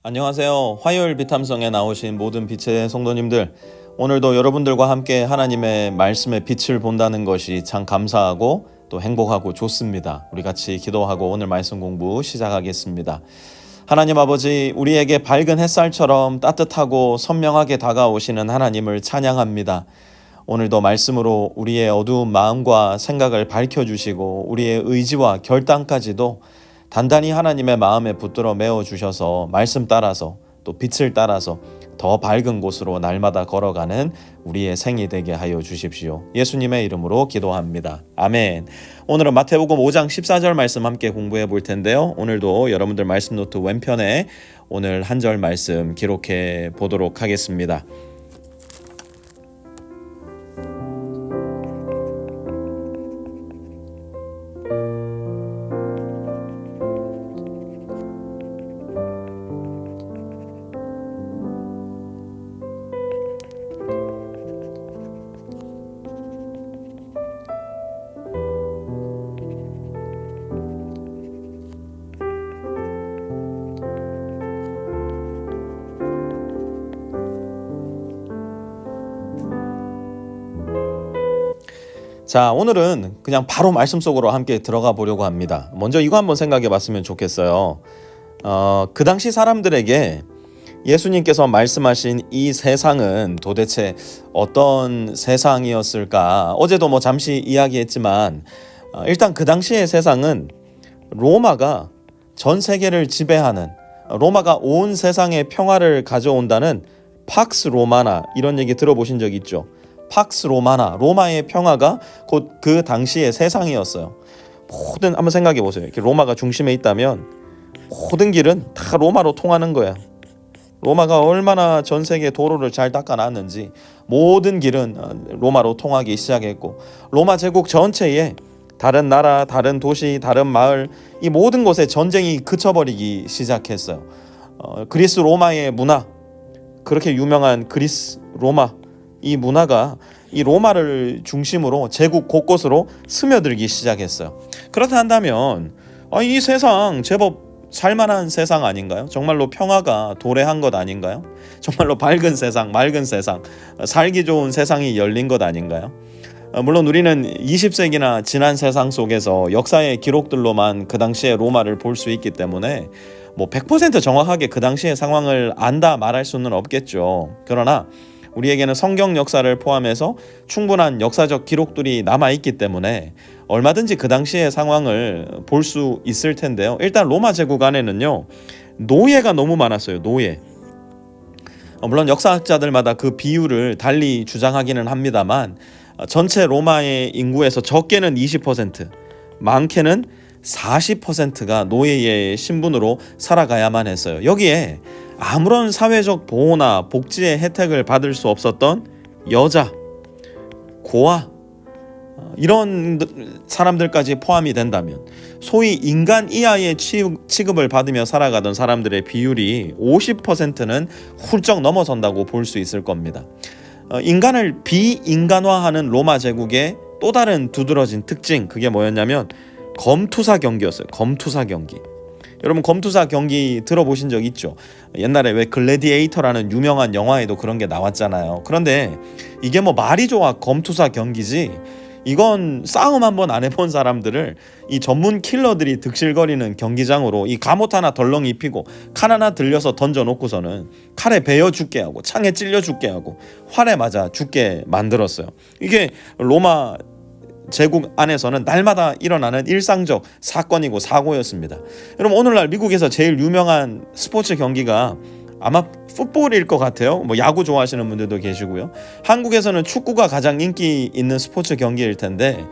안녕하세요. 화요일 비탐성에 나오신 모든 빛의 성도님들, 오늘도 여러분들과 함께 하나님의 말씀의 빛을 본다는 것이 참 감사하고 또 행복하고 좋습니다. 우리 같이 기도하고 오늘 말씀 공부 시작하겠습니다. 하나님 아버지, 우리에게 밝은 햇살처럼 따뜻하고 선명하게 다가오시는 하나님을 찬양합니다. 오늘도 말씀으로 우리의 어두운 마음과 생각을 밝혀주시고 우리의 의지와 결단까지도 단단히 하나님의 마음에 붙들어 메워주셔서 말씀 따라서 또 빛을 따라서 더 밝은 곳으로 날마다 걸어가는 우리의 생이 되게 하여 주십시오. 예수님의 이름으로 기도합니다. 아멘. 오늘은 마태복음 5장 14절 말씀 함께 공부해 볼 텐데요. 오늘도 여러분들 말씀 노트 왼편에 오늘 한 절 말씀 기록해 보도록 하겠습니다. 자, 오늘은 그냥 바로 말씀 속으로 함께 들어가 보려고 합니다. 먼저 이거 한번 생각해 봤으면 좋겠어요. 그 당시 사람들에게 예수님께서 말씀하신 이 세상은 도대체 어떤 세상이었을까? 어제도 잠시 이야기했지만 일단 그 당시의 세상은 로마가 전 세계를 지배하는, 로마가 온 세상에 평화를 가져온다는 팍스 로마나 이런 얘기 들어보신 적 있죠? 팍스 로마나, 로마의 평화가 곧 그 당시의 세상이었어요. 모든, 한번 생각해 보세요. 이렇게 로마가 중심에 있다면 모든 길은 다 로마로 통하는 거야. 로마가 얼마나 전 세계 도로를 잘 닦아놨는지 모든 길은 로마로 통하기 시작했고, 로마 제국 전체에 다른 나라, 다른 도시, 다른 마을, 이 모든 곳에 전쟁이 그쳐버리기 시작했어요. 그리스 로마의 문화, 그렇게 유명한 그리스 로마, 이 문화가 이 로마를 중심으로 제국 곳곳으로 스며들기 시작했어요. 그렇다 한다면 이 세상 제법 살만한 세상 아닌가요? 정말로 평화가 도래한 것 아닌가요? 정말로 밝은 세상, 맑은 세상, 살기 좋은 세상이 열린 것 아닌가요? 물론 우리는 20세기나 지난 세상 속에서 역사의 기록들로만 그 당시의 로마를 볼 수 있기 때문에 100% 정확하게 그 당시의 상황을 안다 말할 수는 없겠죠. 그러나 우리에게는 성경 역사를 포함해서 충분한 역사적 기록들이 남아있기 때문에 얼마든지 그 당시의 상황을 볼 수 있을 텐데요. 일단 로마 제국 안에는요, 노예가 너무 많았어요. 노예. 물론 역사학자들마다 그 비율을 달리 주장하기는 합니다만 전체 로마의 인구에서 적게는 20%, 많게는 40%가 노예의 신분으로 살아가야만 했어요. 여기에 아무런 사회적 보호나 복지의 혜택을 받을 수 없었던 여자, 고아, 이런 사람들까지 포함이 된다면 소위 인간 이하의 취급을 받으며 살아가던 사람들의 비율이 50%는 훌쩍 넘어선다고 볼 수 있을 겁니다. 인간을 비인간화하는 로마 제국의 또 다른 두드러진 특징, 그게 뭐였냐면 검투사 경기였어요. 검투사 경기. 여러분 검투사 경기 들어보신 적 있죠? 옛날에 왜 글래디에이터라는 유명한 영화에도 그런 게 나왔잖아요. 그런데 이게 말이 좋아 검투사 경기지, 이건 싸움 한번 안 해본 사람들을 이 전문 킬러들이 득실거리는 경기장으로 이 갑옷 하나 덜렁 입히고 칼 하나 들려서 던져놓고서는 칼에 베어 죽게 하고 창에 찔려 죽게 하고 활에 맞아 죽게 만들었어요. 이게 로마 제국 안에서는 날마다 일어나는 일상적 사건이고 사고였습니다. 여러분 오늘날 미국에서 제일 유명한 스포츠 경기가 아마 풋볼일 것 같아요. 야구 좋아하시는 분들도 계시고요. 한국에서는 축구가 가장 인기 있는 스포츠 경기일 텐데,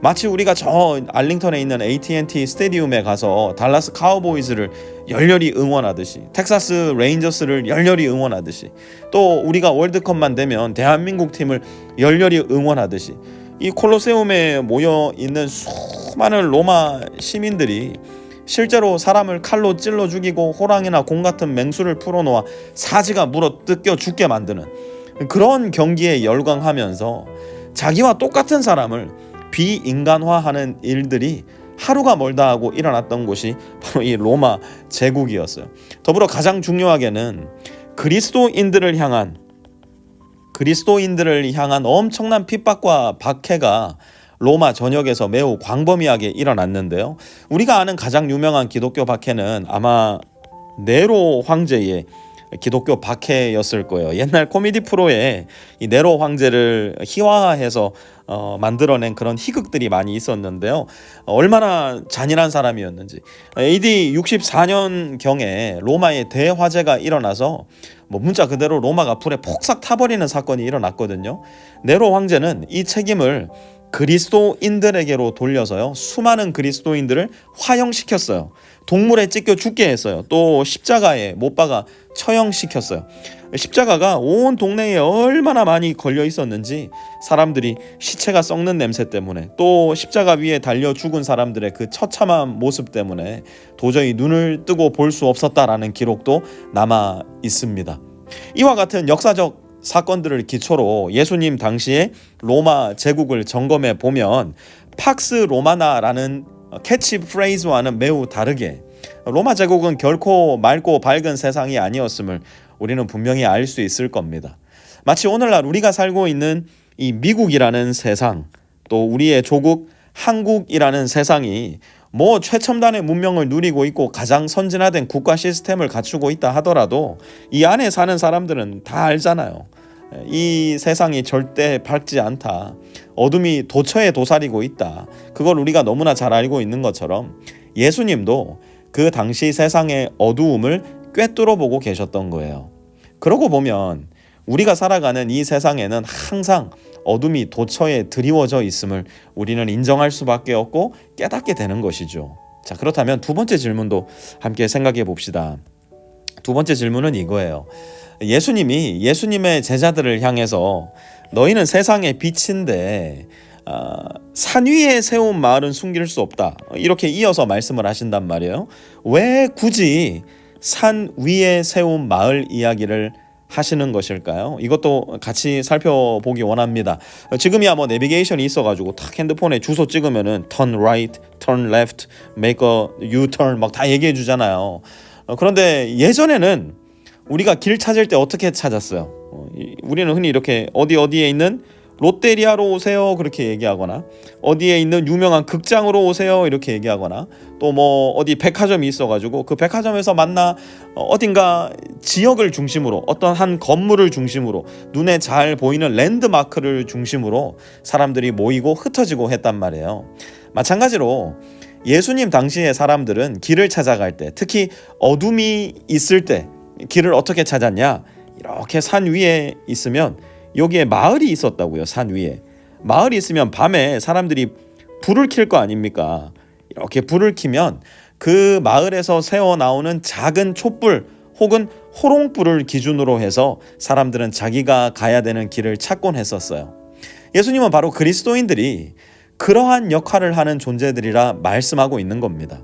마치 우리가 저 알링턴에 있는 AT&T 스테디움에 가서 달라스 카우보이즈를 열렬히 응원하듯이, 텍사스 레인저스를 열렬히 응원하듯이, 또 우리가 월드컵만 되면 대한민국 팀을 열렬히 응원하듯이 이 콜로세움에 모여 있는 수많은 로마 시민들이 실제로 사람을 칼로 찔러 죽이고 호랑이나 공 같은 맹수를 풀어놓아 사지가 물어 뜯겨 죽게 만드는 그런 경기에 열광하면서 자기와 똑같은 사람을 비인간화하는 일들이 하루가 멀다 하고 일어났던 곳이 바로 이 로마 제국이었어요. 더불어 가장 중요하게는 그리스도인들을 향한 엄청난 핍박과 박해가 로마 전역에서 매우 광범위하게 일어났는데요. 우리가 아는 가장 유명한 기독교 박해는 아마 네로 황제의 기독교 박해였을 거예요. 옛날 코미디 프로에 이 네로 황제를 희화화해서 만들어낸 그런 희극들이 많이 있었는데요. 얼마나 잔인한 사람이었는지. AD 64년경에 로마에 대화재가 일어나서 문자 그대로 로마가 불에 폭삭 타버리는 사건이 일어났거든요. 네로 황제는 이 책임을 그리스도인들에게로 돌려서요, 수많은 그리스도인들을 화형시켰어요. 동물에 찢겨 죽게 했어요. 또 십자가에 못 박아 처형시켰어요. 십자가가 온 동네에 얼마나 많이 걸려 있었는지 사람들이 시체가 썩는 냄새 때문에, 또 십자가 위에 달려 죽은 사람들의 그 처참한 모습 때문에 도저히 눈을 뜨고 볼 수 없었다라는 기록도 남아 있습니다. 이와 같은 역사적 사건들을 기초로 예수님 당시에 로마 제국을 점검해 보면 팍스 로마나라는 캐치프레이즈와는 매우 다르게 로마 제국은 결코 맑고 밝은 세상이 아니었음을 우리는 분명히 알 수 있을 겁니다. 마치 오늘날 우리가 살고 있는 이 미국이라는 세상, 또 우리의 조국 한국이라는 세상이 뭐 최첨단의 문명을 누리고 있고 가장 선진화된 국가 시스템을 갖추고 있다 하더라도 이 안에 사는 사람들은 다 알잖아요. 이 세상이 절대 밝지 않다. 어둠이 도처에 도사리고 있다. 그걸 우리가 너무나 잘 알고 있는 것처럼 예수님도 그 당시 세상의 어두움을 꿰뚫어 보고 계셨던 거예요. 그러고 보면 우리가 살아가는 이 세상에는 항상 어둠이 도처에 드리워져 있음을 우리는 인정할 수밖에 없고 깨닫게 되는 것이죠. 자, 그렇다면 두 번째 질문도 함께 생각해 봅시다. 두 번째 질문은 이거예요. 예수님이 예수님의 제자들을 향해서 너희는 세상의 빛인데 산 위에 세운 마을은 숨길 수 없다, 이렇게 이어서 말씀을 하신단 말이에요. 왜 굳이 산 위에 세운 마을 이야기를 하시는 것일까요? 이것도 같이 살펴보기 원합니다. 지금이야 뭐 내비게이션이 있어가지고 탁 핸드폰에 주소 찍으면은 turn right, turn left, make a U-turn 막 다 얘기해 주잖아요. 그런데 예전에는 우리가 길 찾을 때 어떻게 찾았어요? 우리는 흔히 이렇게 어디에 있는 롯데리아로 오세요 그렇게 얘기하거나, 어디에 있는 유명한 극장으로 오세요 이렇게 얘기하거나, 또 뭐 어디 백화점이 있어가지고 그 백화점에서 만나 어딘가 지역을 중심으로 어떤 한 건물을 중심으로 눈에 잘 보이는 랜드마크를 중심으로 사람들이 모이고 흩어지고 했단 말이에요. 마찬가지로 예수님 당시의 사람들은 길을 찾아갈 때, 특히 어둠이 있을 때 길을 어떻게 찾았냐? 이렇게 산 위에 있으면, 여기에 마을이 있었다고요. 산 위에 마을이 있으면 밤에 사람들이 불을 켤 거 아닙니까? 이렇게 불을 켜면 그 마을에서 새어 나오는 작은 촛불 혹은 호롱불을 기준으로 해서 사람들은 자기가 가야 되는 길을 찾곤 했었어요. 예수님은 바로 그리스도인들이 그러한 역할을 하는 존재들이라 말씀하고 있는 겁니다.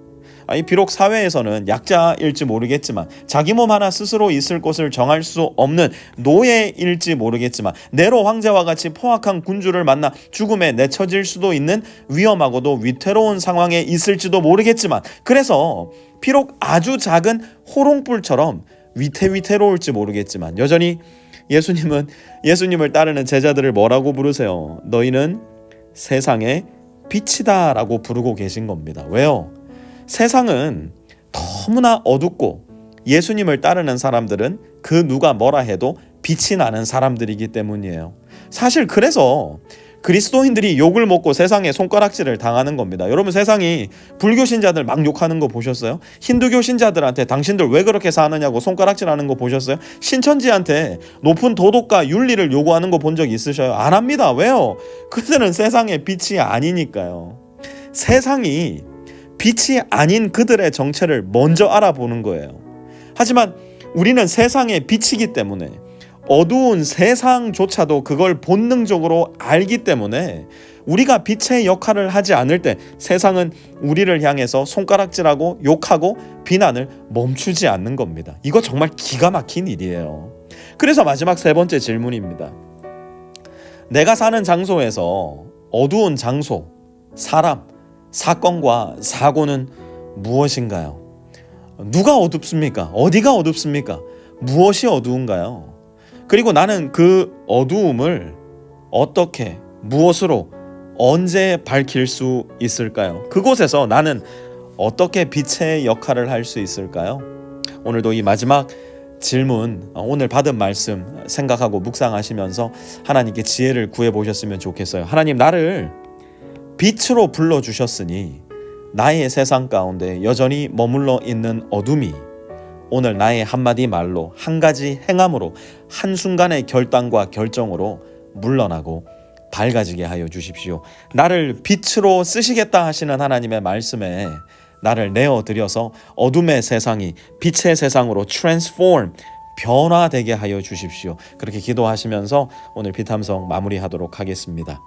비록 사회에서는 약자일지 모르겠지만, 자기 몸 하나 스스로 있을 곳을 정할 수 없는 노예일지 모르겠지만, 네로 황제와 같이 포악한 군주를 만나 죽음에 내쳐질 수도 있는 위험하고도 위태로운 상황에 있을지도 모르겠지만, 그래서 비록 아주 작은 호롱불처럼 위태로울지 모르겠지만 여전히 예수님을 따르는 제자들을 뭐라고 부르세요? 너희는 세상의 빛이다 라고 부르고 계신 겁니다. 왜요? 세상은 너무나 어둡고 예수님을 따르는 사람들은 그 누가 뭐라 해도 빛이 나는 사람들이기 때문이에요. 사실 그래서 그리스도인들이 욕을 먹고 세상에 손가락질을 당하는 겁니다. 여러분, 세상이 불교 신자들 막 욕하는 거 보셨어요? 힌두교 신자들한테 당신들 왜 그렇게 사느냐고 손가락질하는 거 보셨어요? 신천지한테 높은 도덕과 윤리를 요구하는 거 본 적 있으셔요? 안 합니다. 왜요? 그들은 세상의 빛이 아니니까요. 세상이 빛이 아닌 그들의 정체를 먼저 알아보는 거예요. 하지만 우리는 세상의 빛이기 때문에 어두운 세상조차도 그걸 본능적으로 알기 때문에 우리가 빛의 역할을 하지 않을 때 세상은 우리를 향해서 손가락질하고 욕하고 비난을 멈추지 않는 겁니다. 이거 정말 기가 막힌 일이에요. 그래서 마지막 세 번째 질문입니다. 내가 사는 장소에서 어두운 장소, 사람, 사건과 사고는 무엇인가요? 누가 어둡습니까? 어디가 어둡습니까? 무엇이 어두운가요? 그리고 나는 그 어두움을 어떻게, 무엇으로, 언제 밝힐 수 있을까요? 그곳에서 나는 어떻게 빛의 역할을 할 수 있을까요? 오늘도 이 마지막 질문, 오늘 받은 말씀 생각하고 묵상하시면서 하나님께 지혜를 구해보셨으면 좋겠어요. 하나님, 나를 빛으로 불러주셨으니 나의 세상 가운데 여전히 머물러 있는 어둠이 오늘 나의 한마디 말로, 한 가지 행함으로, 한순간의 결단과 결정으로 물러나고 밝아지게 하여 주십시오. 나를 빛으로 쓰시겠다 하시는 하나님의 말씀에 나를 내어드려서 어둠의 세상이 빛의 세상으로 transform, 변화되게 하여 주십시오. 그렇게 기도하시면서 오늘 비탐성 마무리하도록 하겠습니다.